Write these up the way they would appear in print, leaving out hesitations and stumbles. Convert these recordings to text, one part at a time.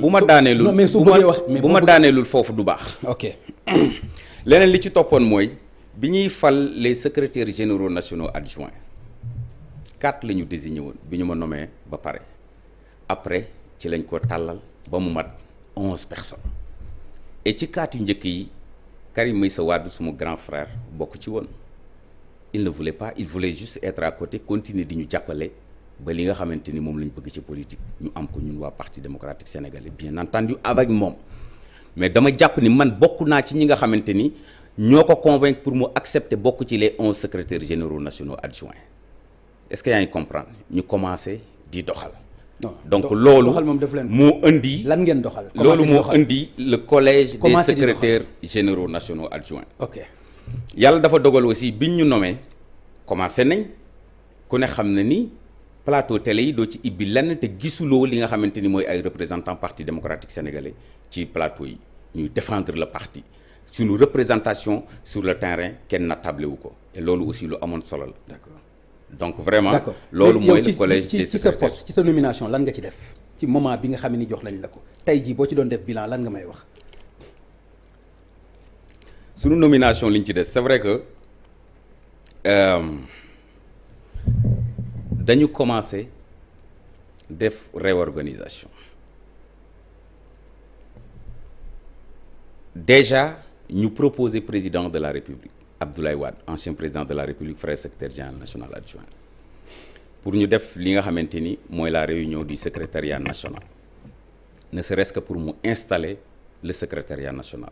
bu ma daaneelul mais su bëggee wax bu ma daaneelul foofu du baax. ok leneen li ci toppoon mooy bi ñuy fal les secrétaires généraux nationaux adjoints 4 la ñu désigné woon bi ñu ma nommé ba pare après ci lañ ko tàllal ba mu mat 11 personnes et ci 4 yu njëkk yi Karim Meïssa Wade suma grand frère bokk ci woon il ne voulait pas il voulait juste être à côté continuer di ñu jàppale ba li nga xamante ni moom la ñu bëgg ci politique ñu am ko ñun waa parti démocratique sénégalais bien entendu avec moom mais dama jàpp ni man bokk naa ci ñi nga xamante ni ñoo ko convaincre pour mu accepter bokk ci les 11 secrétaires généraux nationaux adjoints est-ce que yaa ngi comprendre ñu commencé di doxal. donc loolu moo indi. lan ngeen doxal loolu moo indi le collège des secrétaires généraux nationaux adjoints. ok yàlla dafa dogal aussi biñ ñu nommé commencé nañ ku ne xam na ni plateau télé yi doo ci ibbi lenn te gisuloo li nga xamante ni mooy ay représentants parti démocratique sénégalais ci plateau yi ñuy défendre le parti suñu représentation sur le terrain kenn nattable wu ko et loolu aussi lu amoon solo la. d'accord donc vraiment loolu mooy le collège des ci sa poste ci sa nomination lan nga ci def ci moment bi nga xam ni jox lañ la ko tey jii boo ci doon def bilan lan nga may wax. suñu nomination liñ ci def c'est vrai que dañu commencé def réorganisation déjà ñu proposer président de la République Abdoulaye Wade ancien président de la République frère secrétaire général national adjoint pour ñu def li nga xamante ni mooy la réunion du secrétariat national ne serait-ce que pour mu installer le secrétariat national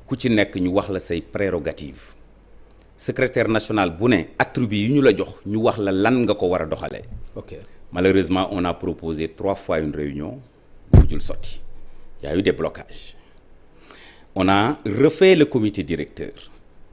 ku ci nekk ñu wax la say prérogatives secrétaire national bu ne attribut yu ñu la jox ñu wax la lan nga ko war a doxalee. ok malheureusement on a proposé 3 fois une réunion mujjul sotti y a eu des blocages on a refait le comité directeur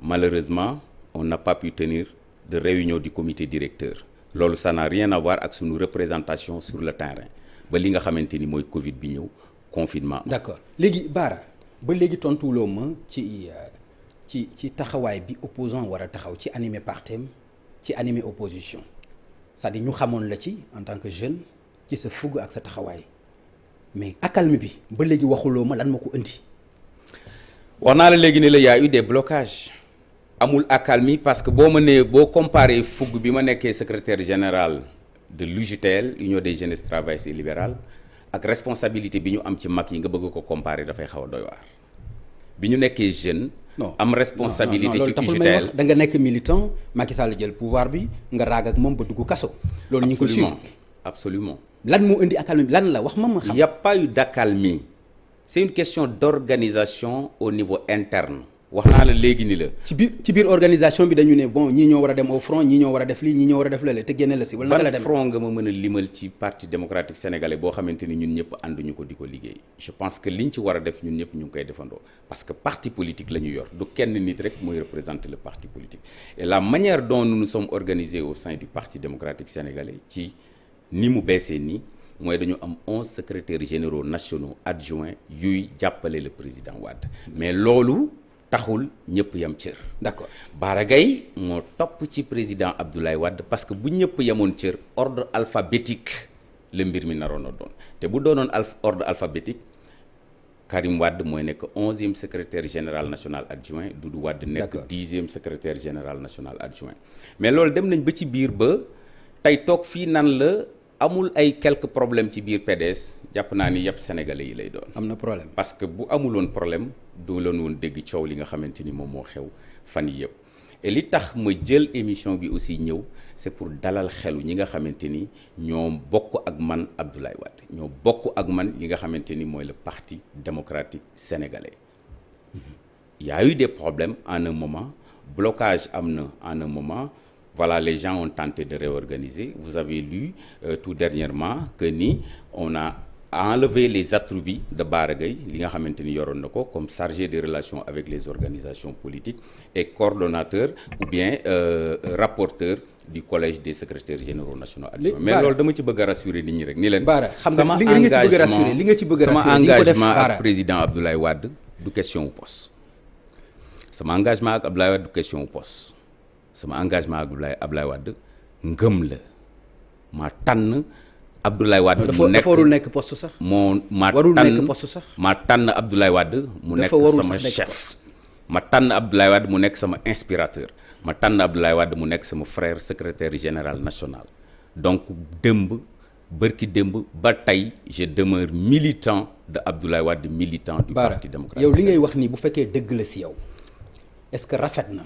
malheureusement on n'a pas pu tenir de réunion du comité directeur loolu ça n'a rien à voir ak suñu représentation sur le terrain ba li nga xamante ni mooy Covid bi ñëw confinement. d'accord léegi Bara ba léegi tontuwuloo ma ci taxawaay bi opposant war a taxaw ci animer partem ci animer opposition c'est-à-dire ñu xamoon la ci en tant que jeune ci sa fougue ak sa taxawaay mais accalmie bi ba léegi waxuloo ma lan ma ko indi. wax naa la léegi ne la y a eu des blocages amul accalmie parce que boo ma nee boo comparé fougue bi ma nekkee secrétaire général de l'UJTL Union des jeunesses travaillistes et libérales ak responsabilité bi ñu am ci mag yi nga bëgg ko comparer dafay xaw a doy waar bi ñu nekkee jeune. am responsabilité ci UJTL da nga nekk militant Macky Sall jël pouvoir bi nga raag ak moom ba dugg kaso. loolu ñu ngi ko suivre absolument lan moo indi accalmie bi lan la wax ma xam. y a pas eu d'accalmie c'est une question d'organisation au niveau interne wax naa la léegi ni la. ci biir organisation bi dañu ne bon ñii ñoo war a dem au front ñii ñoo war a def lii ñii ñoo war a def lële te génne la si. wala naka la dem ban front nga ma mën a limal ci parti démocratique sénégalais boo xamante ni ñun ñëpp ànduñu ko di ko liggéey je pense que liñ ci war a def ñun ñëpp ñu ngi koy defandoo parce que parti politique la ñu yor du kenn nit rek mooy représenter le parti politique et la manière dont nous nous sommes organisés au sein du parti démocratique sénégalais ci ni mu beesee nii mooy dañu am 11 secrétaires généraux nationaux adjoints yuy jàppale le président Wade mais loolu taxul ñëpp yam cër. d'accord Bara Gaye moo topp ci président Abdoulaye Wade parce que bu ñëpp yamoon cër ordre alphabétique la mbir mi naroon a doon te bu doonoon ordre alphabétique Karim Wade mooy nekk 11e secrétaire général national adjoint Doudou Wade nekk 10e secrétaire général national adjoint mais loolu dem nañ ba ci biir ba tey toog fii nan la amul ay quelques problèmes ci biir PDS jàpp naa ni yëpp sénégalais yi lay doon. am na problème parce que bu amuloon problème doo leen woon dégg coow li nga xamante ni moom moo xew fan yi yëpp et li tax ma jël émission bi aussi ñëw c'est pour dalal xelu ñi nga xamante ni ñoo bokk ak man Abdoulaye Wade ñoo bokk ak man li nga xamante ni mooy le parti démocratique sénégalais. Il y a eu des problèmes en un moment blocage am na en un moment. Voilà, les gens ont tenté de réorganiser. Vous avez lu tout dernièrement que ni on a enlevé les attributs de Bara Gaye li nga xamante ni yoroon na ko comme chargé des relations avec les organisations politiques et coordonnateur ou bien rapporteur du collège des secrétaires généraux nationaux adjoints. Mais loolu dama ci bëgg a rassurer nit ñi rek ni leen. Bara xam nga li nga ci bëgg a rassurer li nga ci bëgg a rassurer sama engagement ak président Abdoulaye Wade du question wu poste sama engagement ak Abdoulaye Wade du question wu poste. sama engagement ak Abdoulaye Wade ngëm la ma tànn Abdoulaye Wade dafa warul nekk poste sax. warul nekk poste sax. ma tànn Abdoulaye Wade mu nekk sama chef. ma tànn Abdoulaye Wade mu nekk sama inspirateur. ma tànn Abdoulaye Wade mu nekk sama frère secrétaire général national. donc démb bërki démb ba tey je demeure militant de Abdoulaye Wade, militant du Parti démocratique. yow li ngay wax nii bu fekkee dëgg la si yow est-ce que rafet na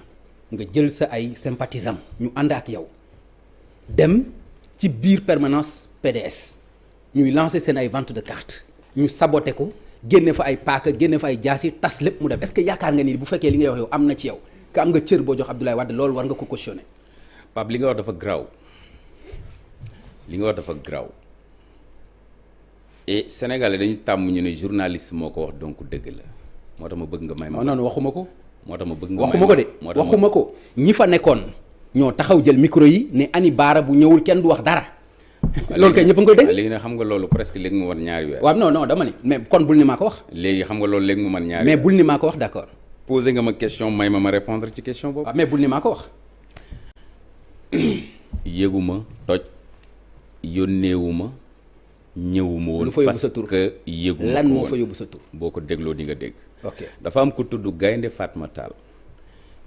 nga jël sa ay sympathisants ñu ànd ak yow dem ci biir permanence PDS ñuy lancer seen ay vente de carte ñu saboté ko génne fa ay paaka génne fa ay jaasi tas lépp mu dem est-ce que yaakaar nga ni bu fekkee li ngay wax yow am na ci yow que am nga cër boo jox Abdoulaye Wade loolu war nga ko cautionner. Pape li nga wax dafa graw li nga wax dafa graw et Sénégalais dañu tàmm ñu ne journaliste moo ko wax donc dëgg la moo tax ma bëgg nga may ma. non waxuma ko. moo tax ma bëgg nga waxuma ko de waxuma ko ñi fa nekkoon ñoo taxaw jël micro yi ne Ani Bara bu ñëwul kenn du wax dara. loolu kay ñëpp a ngi koy dégg. léegi nag xam nga loolu presque léegi mu wan ñaari weer. waaw non dama ni mais kon bul ni maa ko wax. léegi xam nga loolu léegi mu man ñaari mais bul ni maa ko wax d'accord. posé nga ma question may ma répondre ci question boobu. waaw mais bul ni maa ko wax. yëguma toj yónneewuma ñëwuma woon. parce que yëguma lan moo fa yóbbu sa tur. boo ko dégloo di nga dégg. ok dafa am ko tudd Gaynde Fatma Tall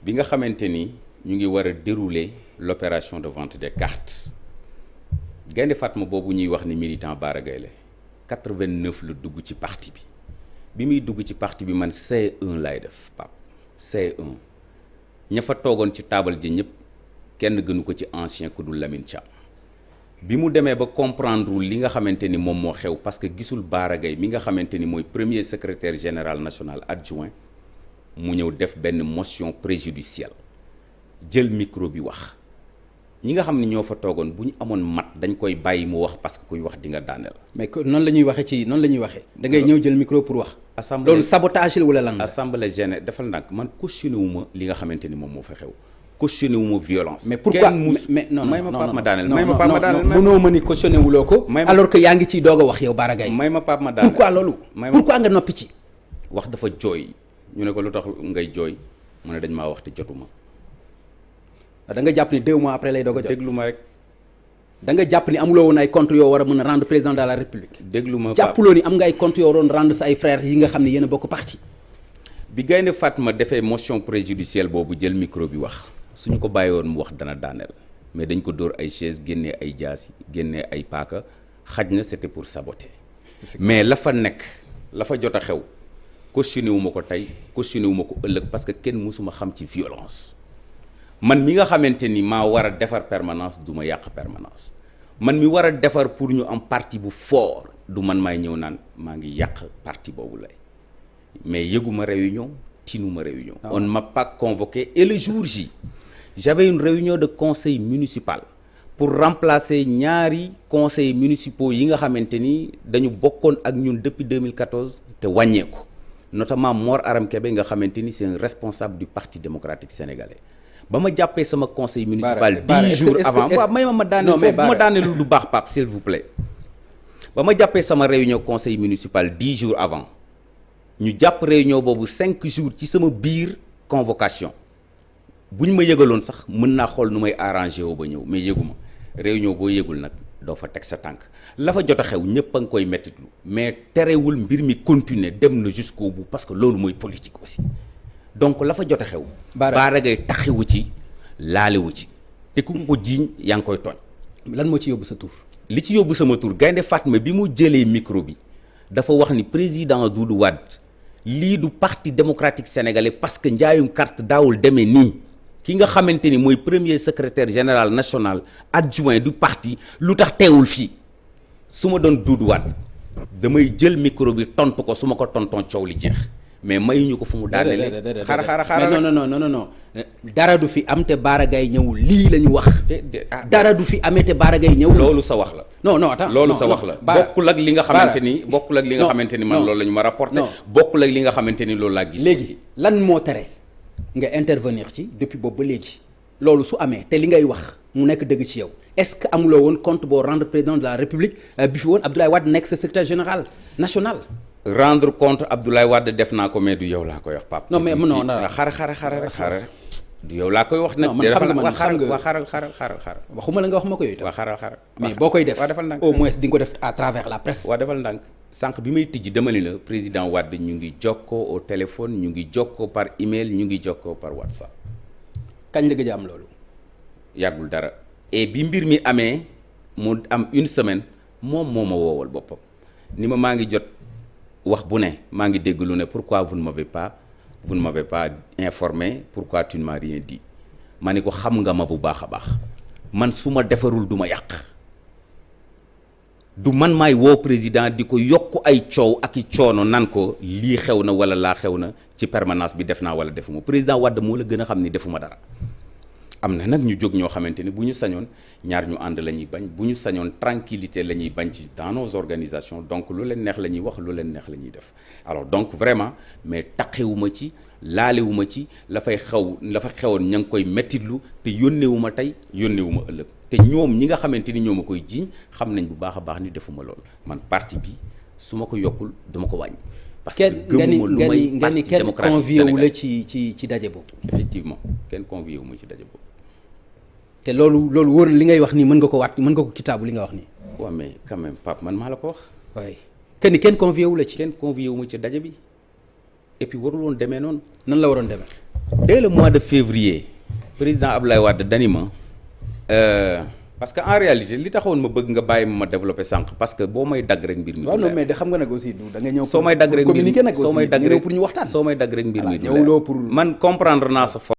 bi nga xamante ni ñu ngi war a dérouler l'opération de vente des cartes Gaynde Fatma boobu ñuy wax ni militant Bara Gaye la 89 la dugg ci parti bi muy dugg ci parti bi man C1 laay def Pape C1 ña fa toogoon ci taabal ji ñëpp kenn gënu ko ci ancien ku dul Lamine Thiam bi mu demee ba comprendre li nga xamante ni moom moo xew parce que gisul Bara Gaye mi nga xamante ni mooy premier secrétaire général national adjoint mu ñëw def benn motion préjudicielle jël micro bi wax ñi nga xam ne ñoo fa toogoon bu ñu amoon mat dañ koy bàyyi mu wax parce que kuy wax di nga daaneel. mais noonu la ñuy waxee da ngay ñëw jël micro pour wax. assemblée loolu sabotage la wala lan la. assemblée générale defal ndànk man cautionné wu ma li nga xamante ni moom moo fa xew. cautionné wu ma violence. mais pourquoi mais non may ma Pape ma daaneel may ma Pape ma daaneel mënoo ma ni cautionné wuloo ko. alors que yaa ngi ciy doog a wax yow Bara Gaye. may ma Pape ma daaneel pourquoi loolu. pourquoi nga noppi ci. wax dafa jooy ñu ne ko lu tax ngay jooy mu ne dañ maa wax te jotuma. da nga jàpp ni 2 mois après lay doog a jot. déglu ma rek. da nga jàpp ni amuloo woon ay compte yoo war a mën a rendre président de la république. déglu ma jàppuloo ni am nga ay compte yoo waroon rendre sa ay frères yi nga xam ne yéen a bokk parti. bi Gaynde Fatma defee motion préjudicielle boobu jël micro bi wax suñu ko bàyyi woon mu wax dana daaneel mais dañ ko dóor ay chaise génnee ay jaasi génnee ay paaka xaj na c'était pour saboter. mais la fa nekk la fa jot a xew cautionné wu ma ko tey cautionné wu ma ko ëllëg parce que kenn mësuma xam ci violence. man mi nga xamante ni maa war a defar permanence du ma yàq permanence man mi war a defar pour ñu am parti bu fort du man maay ñëw naan maa ngi yàq parti boobu lay mais yëguma réunion tinuma réunion. on ne m'a pas convoqué et le jour J j'avais une réunion de conseil municipal pour remplacer ñaari conseils municipaux yi nga xamante ni dañu bokkoon ak ñun depuis 2014 te wàññeeku notamment Mor Aram Kébé nga xamante ni c'est un responsable du Parti démocratique sénégalais. ba ma jàppee sama conseil municipal 10 jours avant waaw may ma daaneel foofu bu ma daaneel du baax Pape s'il vous plaît ba ma jàppee sama réunion conseil municipal 10 jours avant ñu jàpp réunion boobu 5 jours ci sama biir convocation bu ñu ma yëgaloon sax mën naa xool nu may arrangé woo ba ñëw mais yëguma réunion boo yëgul nag doo fa teg sa tànk la fa jot a xew ñëpp a ngi koy mettitlu mais terewul mbir mi continuer dem na jusqu'au bout parce que loolu mooy politique aussi donc la fa jot a xew. Bara Gaye taxewu ci laalewu ci te ku ko jiiñ yaa ngi koy tooñ. lan moo ci yóbbu sa tur. li ci yóbbu sama tur Gaynde Fatma bi mu jëlee micro bi dafa wax ni président Doudou Wade lii du parti démocratique sénégalais parce que njaayum carte daawul demee nii ki nga xamante ni mooy premier secrétaire général national adjoint du parti lu tax teewul fii su ma doon Doudou Wade damay jël micro bi tontu ko su ma ko tonton coow li jeex. mais mayuñu ko fu mu daanele xaaral non dara du fi am te Bara Gaye ñëwul lii la ñu wax. dara du fi amee te Bara Gaye ñëwul. loolu sa wax la. non attends loolu sa wax la. bokkul ak li nga xamante ni bokkul ak li nga xamante ni man loolu la ñu ma rapporté. bokkul ak li nga xamante ni loolu laa gis. léegi lan moo tere nga intervenir ci depuis boobu ba léegi loolu su amee te li ngay wax mu nekk dëgg ci yow est-ce que amuloo woon compte boo rendre président de la république bi fi woon Abdoulaye Wade nekk sa secrétaire général national. rendre compte Abdoulaye Wade def naa ko mais du yow laa koy wax Pape. non mais non xare rek du yow laa koy wax nag. non man xam nga man xam nga waa xaaral waxuma la nga wax ma ko yooyu tam. waa xaaral mais boo koy def waa defal ndànk au moins di nga ko def à travers la presse. waa defal ndànk sànq bi may tijji dama ni la président Wade ñu ngi jokkoo au téléphone ñu ngi jokkoo par email ñu ngi jokkoo par WhatsApp. kañ la gëj a am loolu. yàggul dara et bi mbir mi amee mu am une semaine moom moo ma woowal boppam ni ma maa ngi jot wax bu ne maa ngi dégg lu ne pourquoi vous ne m'avez pas informé pourquoi tu ne m'as rien dit ma ni ko xam nga ma bu baax a baax man su ma defarul du ma yàq du man maay woo président di ko yokk ay coow ak i coono nan ko lii xew na wala laa xew na ci permanence bi def naa wala defuma président Wade moo la gën a xam ni defuma dara. am na nag ñu jóg ñoo xamante ni bu ñu sañoon ñaar ñu ànd la ñuy bañ bu ñu sañoon tranquillité la ñuy bañ ci dans nos organisations donc lu leen neex la ñuy wax lu leen neex la ñuy def alors donc vraiment mais taqewuma ci laalewuma ci la fa xewoon ña ngi koy mettitlu te yónneewuma tey yónneewuma ëllëg te ñoom ñi nga xamante ni ñoo ma koy jiiñ xam nañ bu baax a baax ni defuma lool man parti bi su ma ko yokkul duma ko wàññi. parce que gëmuma lu may parti démocratique kenn convié wu la ci daje boobu. effectivement kenn convié wu ma ci daje boobu. te loolu wóor li ngay wax nii mën nga ko waat mën nga ko kitaabu li nga wax nii. waaw mais quand même Pape man maa la ko wax. waaye kenn convié wu la ci. kenn convié wu ma ci daje bi et puis warul woon demee noonu. nan la waroon demee. dès le mois de février président Abdoulaye Wade dani ma parce que en réalité li taxoon ma bëgg nga bàyyi ma développé sànq parce que boo may dagg rek mbir mi. waaw non mais de xam nga nag aussi da nga ñëw. soo may dagg rek communiquer nag aussi soo may dagg ñëw rek pour ñu waxtaan. soo may dagg rek mbir mi du ñëwuloo pour man comprendre naa sa